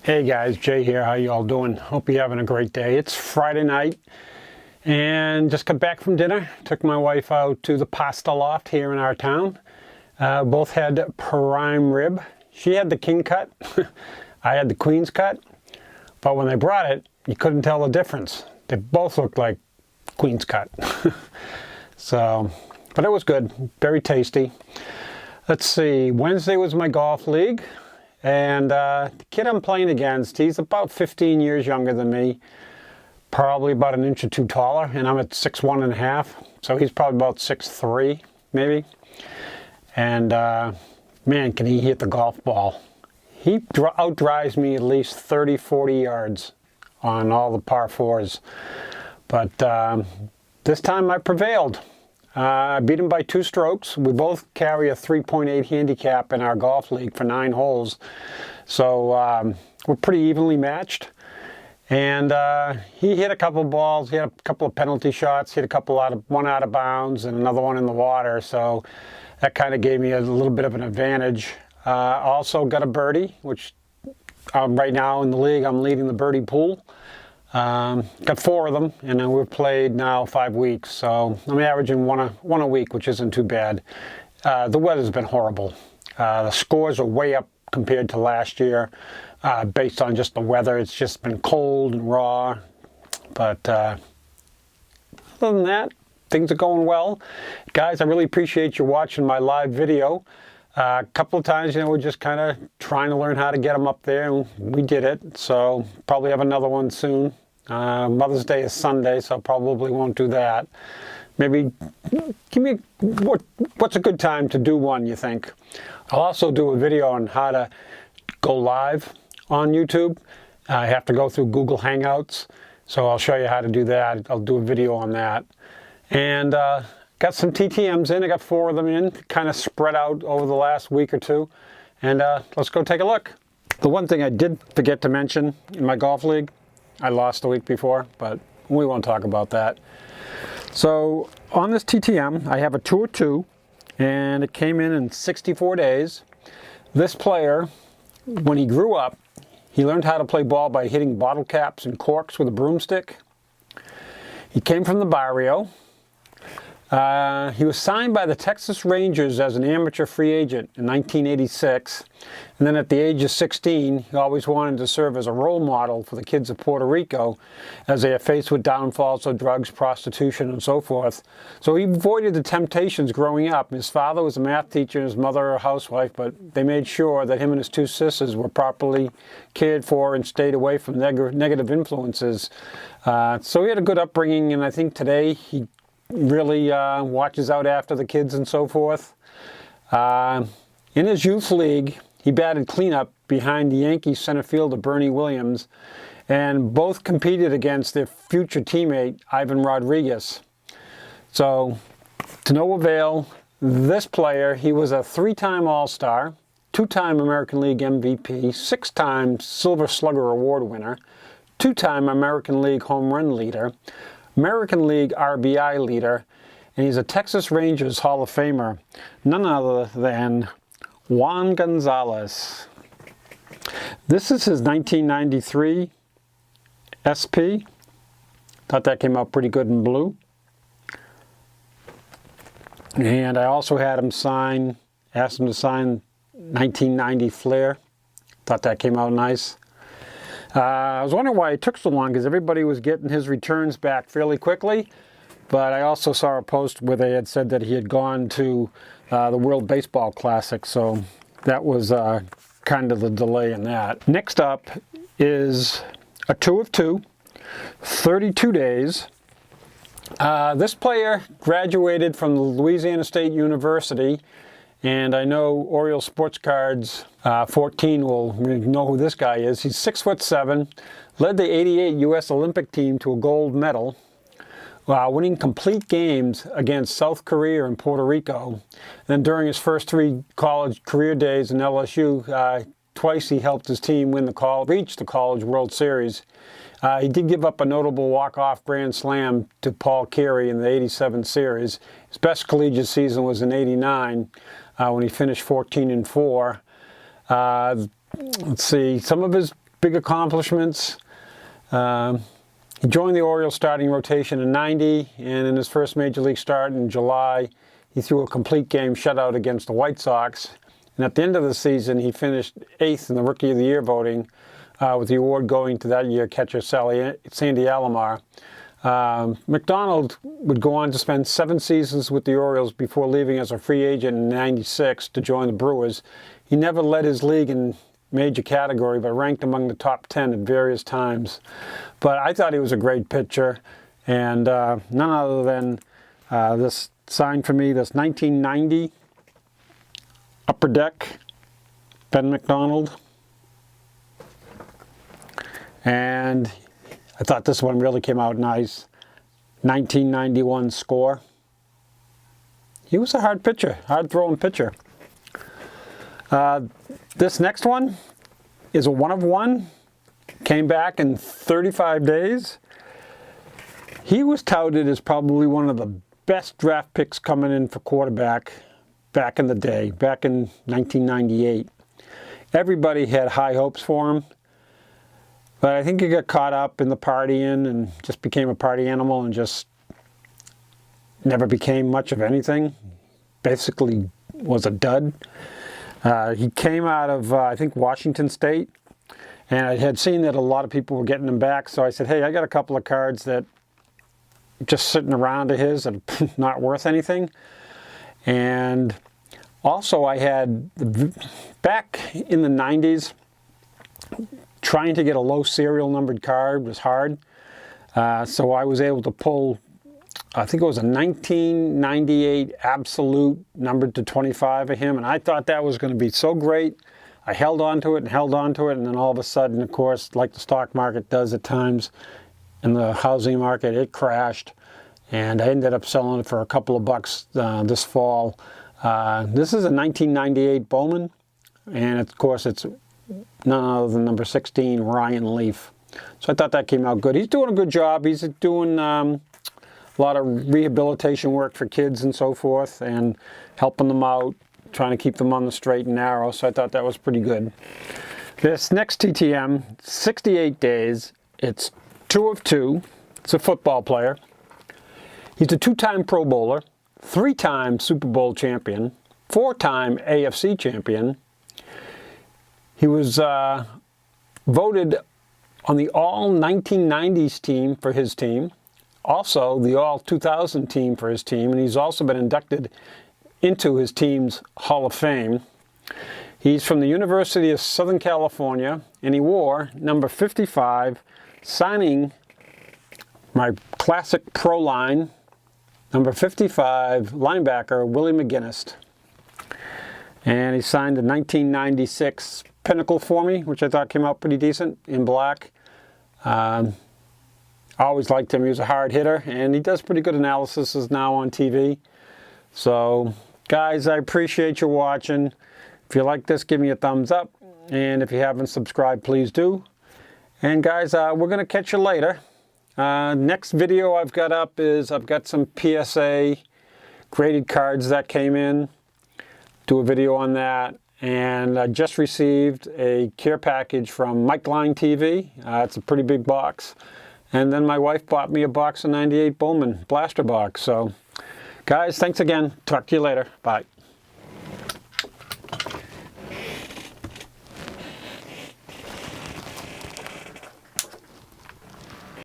Hey guys, Jay here. How you all doing? Hope you're having a great day. It's Friday night and just got back from dinner. Took my wife out to the pasta loft here in our town. Both had prime rib. She had the king cut. I had the queen's cut. But when they brought it, you couldn't tell the difference. They both looked like queen's cut. But it was good. Very tasty. Let's see. Wednesday was my golf league. And the kid I'm playing against, he's about 15 years younger than me, probably about an inch or two taller, and I'm at 6'1½", so he's probably about 6'3", maybe. And man, can he hit the golf ball. He outdrives me at least 30, 40 yards on all the par fours. But this time I prevailed. I beat him by 2 strokes. We both carry a 3.8 handicap in our golf league for 9 holes. So we're pretty evenly matched. And he hit a couple balls. He had a couple of penalty shots. Hit a couple one out of bounds and another one in the water. So that kind of gave me a little bit of an advantage. Also got a birdie, which right now in the league I'm leading the birdie pool. Got 4 of them, and then we've played now 5 weeks, so I'm averaging one a week, which isn't too bad. The weather's been horrible. The scores are way up compared to last year, based on just the weather. It's just been cold and raw, but other than that, things are going well. Guys, I really appreciate you watching my live video. A couple of times, we're just kind of trying to learn how to get them up there, and we did it, so probably have another one soon. Mother's Day is Sunday, so probably won't do that. Maybe give me what's a good time to do one, you think? I'll also do a video on how to go live on YouTube. I have to go through Google Hangouts, so I'll show you how to do that. I'll do a video on that. And got some TTMs in. I got 4 of them in, kind of spread out over the last week or 2. And let's go take a look. The one thing I did forget to mention in my golf league, I lost the week before, but we won't talk about that. So on this TTM, I have a 2 of 2, and it came in 64 days. This player, when he grew up, he learned how to play ball by hitting bottle caps and corks with a broomstick. He came from the barrio. He was signed by the Texas Rangers as an amateur free agent in 1986, and then at the age of 16, he always wanted to serve as a role model for the kids of Puerto Rico as they are faced with downfalls of drugs, prostitution, and so forth. So he avoided the temptations growing up. His father was a math teacher and his mother a housewife, but they made sure that him and his 2 sisters were properly cared for and stayed away from negative influences. So he had a good upbringing, and I think today he really watches out after the kids and so forth. In his youth league, he batted cleanup behind the Yankees center fielder Bernie Williams, and both competed against their future teammate Ivan Rodriguez. So, to no avail, this player, he was a 3-time All-Star, 2-time American League MVP, 6-time Silver Slugger Award winner, 2-time American League home run leader, American League RBI leader, and he's a Texas Rangers Hall of Famer, none other than Juan Gonzalez. This is his 1993 SP. Thought that came out pretty good in blue. And I also had him asked him to sign 1990 Flair. Thought that came out nice. I was wondering why it took so long, because everybody was getting his returns back fairly quickly. But I also saw a post where they had said that he had gone to the World Baseball Classic, so that was kind of the delay in that. Next up is a 2 of 2, 32 days. This player graduated from Louisiana State University, and I know Orioles Sports Cards 14 will know who this guy is. He's 6'7", led the '88 U.S. Olympic team to a gold medal, winning complete games against South Korea and Puerto Rico. Then during his first 3 college career days in LSU, twice he helped his team reach the College World Series. He did give up a notable walk-off grand slam to Paul Carey in the '87 series. His best collegiate season was in '89 when he finished 14-4. Let's see, some of his big accomplishments. He joined the Orioles starting rotation in '90, and in his first major league start in July, he threw a complete game shutout against the White Sox. And at the end of the season, he finished 8th in the Rookie of the Year voting, with the award going to that year catcher Sandy Alomar. McDonald would go on to spend 7 seasons with the Orioles before leaving as a free agent in '96 to join the Brewers. He never led his league in major category, but ranked among the top 10 at various times. But I thought he was a great pitcher, and none other than this sign for me, this 1990 Upper Deck Ben McDonald. And I thought this one really came out nice. 1991 score. He was a hard pitcher, hard throwing pitcher. This next one is a 1 of 1. Came back in 35 days. He was touted as probably one of the best draft picks coming in for quarterback back in the day, back in 1998. Everybody had high hopes for him. But I think he got caught up in the partying and just became a party animal and just never became much of anything. Basically was a dud. He came out of, I think, Washington State, and I had seen that a lot of people were getting him back, so I said, hey, I got a couple of cards that just sitting around of his and not worth anything. And also I had, back in the 90s, trying to get a low serial numbered card was hard. So I was able to pull, I think it was a 1998 absolute numbered to 25 of him, and I thought that was going to be so great. I held on to it and held on to it, and then all of a sudden, of course, like the stock market does at times, in the housing market, it crashed, and I ended up selling it for a couple of bucks this fall. This is a 1998 Bowman, and of course it's none other than number 16, Ryan Leaf. So I thought that came out good. He's doing a good job. He's doing a lot of rehabilitation work for kids and so forth, and helping them out, trying to keep them on the straight and narrow. So I thought that was pretty good. This next TTM, 68 days. It's 2 of 2. It's a football player. He's a 2-time Pro Bowler, 3-time Super Bowl champion, 4-time AFC champion. He was voted on the All-1990s team for his team, also the All-2000 team for his team, and he's also been inducted into his team's Hall of Fame. He's from the University of Southern California, and he wore number 55, signing my classic pro line, number 55 linebacker Willie McGinnis. And he signed the 1996 Pinnacle for me, which I thought came out pretty decent in black. I always liked him. He was a hard hitter, and he does pretty good analysis now on TV. So, guys, I appreciate you watching. If you like this, give me a thumbs up. And if you haven't subscribed, please do. And guys, we're going to catch you later. Next video I've got up is I've got some PSA graded cards that came in. Do a video on that. And I just received a care package from Mike Line TV. It's a pretty big box. And then my wife bought me a box of 98 Bowman blaster box. So, guys, thanks again. Talk to you later. Bye.